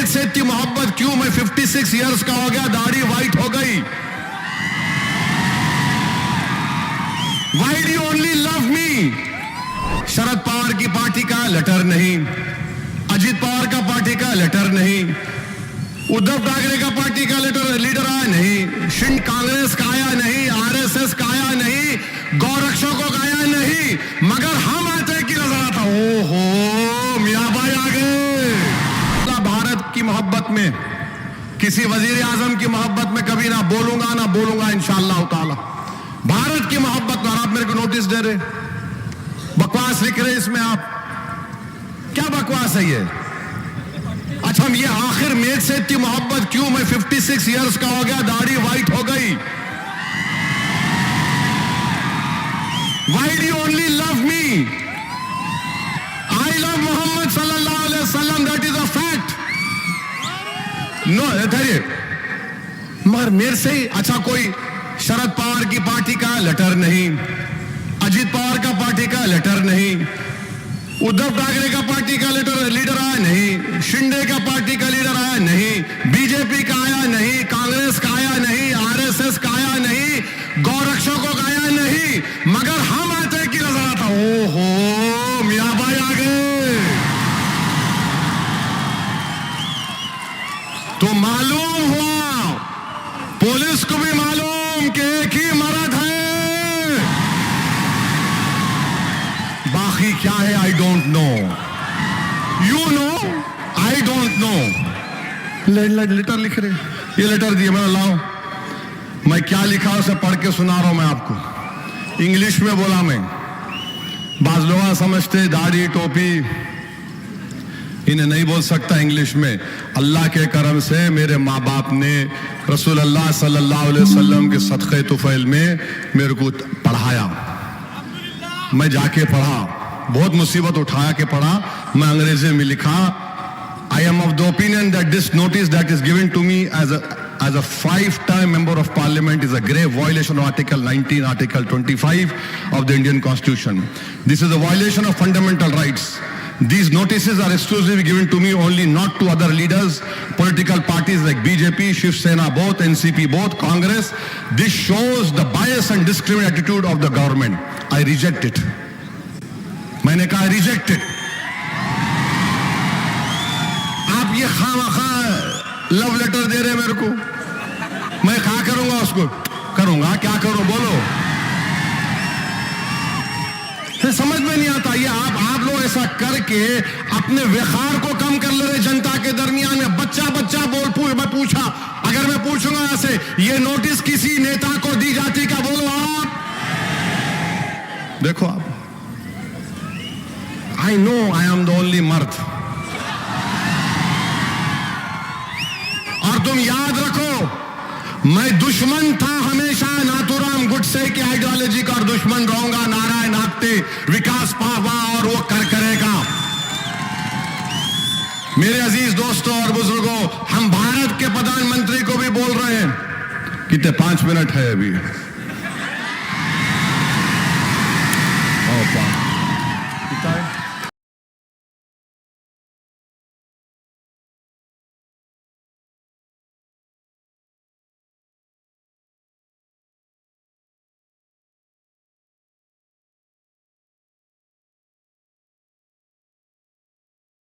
मेघ से इतनी मोहब्बत क्यों? मैं 56 इयर्स का हो गया, दाढ़ी वाइट हो गई। Why do you only love me? Sharad Pawar की पार्टी का लेटर नहीं, अजित पवार का पार्टी का लेटर नहीं, उद्धव ठाकरे का पार्टी का लीडर आया नहीं, शिंद कांग्रेस का आया नहीं, आरएसएस का आया नहीं, गौरक्षकों का आया नहीं, मगर हम आते की नजर आता। ओहो, मियां भाई आ गए। भारत की मोहब्बत में, किसी वजीर आजम की मोहब्बत में कभी ना बोलूंगा इंशाअल्लाह ताला। भारत की मोहब्बत में आप मेरे को नोटिस दे रहे, बकवास लिख रहे इसमें आप, क्या बकवास है ये? अच्छा, हम ये आखिर मेघ से इतनी मोहब्बत क्यों? मैं 56 इयर्स का हो गया, दाढ़ी वाइट हो गई। Why do you only love me? I love Muhammad sallallahu alaihi wasallam, that is a fact. No, धैर्य, मगर मेरे से ही अच्छा कोई शरद पवार की पार्टी का लेटर नहीं, अजित पवार का पार्टी का लेटर नहीं, उद्धव ठाकरे का पार्टी का लीडर आया नहीं, शिंदे का पार्टी का लीडर आया नहीं, बीजेपी का आया नहीं, कांग्रेस का आया नहीं, आरएसएस का आया नहीं, गौरक्षकों का आया नहीं, मगर हम आते की नजर आता। ओहो, मियां भाई आ गए। तो मालूम हुआ, पुलिस को भी मालूम कि एक ही मर्द है, बाकी क्या है I don't know, you know I don't know. Letter लिख रहे, ये लेटर दिए, मैं लाओ, मैं क्या लिखा उसे पढ़ के सुना रहा हूं मैं आपको। इंग्लिश में बोला मैं, बाज लोग समझते दाढ़ी टोपी इन्हें नहीं बोल सकता इंग्लिश में। अल्लाह के करम से मेरे माँ बाप ने रसूल अल्लाह सल्लल्लाहु अलैहि वसल्लम के सदक़े तुफ़ैल में मेरे को पढ़ाया, मैं जाके पढ़ा, बहुत मुसीबत उठाया के पढ़ा, मैं अंग्रेजी में लिखा। I am of the opinion that this notice that is given to me as a 5-time member of parliament is a grave violation of Article 19, Article 25 of the Indian Constitution. This is a violation of fundamental rights. These notices are exclusively given to me only, not to other leaders, political parties like BJP, Shiv Sena, both NCP, both Congress. This shows the bias and discriminatory attitude of the government. I reject it. मैंने कहा reject it. आप ये खामखा love letter दे रहे मेरे को, मैं क्या करूंगा उसको? करूंगा क्या करूं बोलो? समझ में नहीं आता ये। आप लोग ऐसा करके अपने विखार को कम कर ले रहे जनता के दरमियान में। बच्चा मैं पूछा, अगर मैं पूछूंगा ऐसे, ये नोटिस किसी नेता को दी जाती क्या? बोलो आप। देखो आप, I know I am the only मर्द, और तुम याद रखो मैं दुश्मन था हमेशा नाथूराम गुडसे की आइडियोलॉजी का, और दुश्मन रहूंगा नारायण आप्टे, विकास पावा, और वो करेगा। मेरे अजीज दोस्तों और बुजुर्गों, हम भारत के प्रधानमंत्री को भी बोल रहे हैं, कितने 5 मिनट है अभी।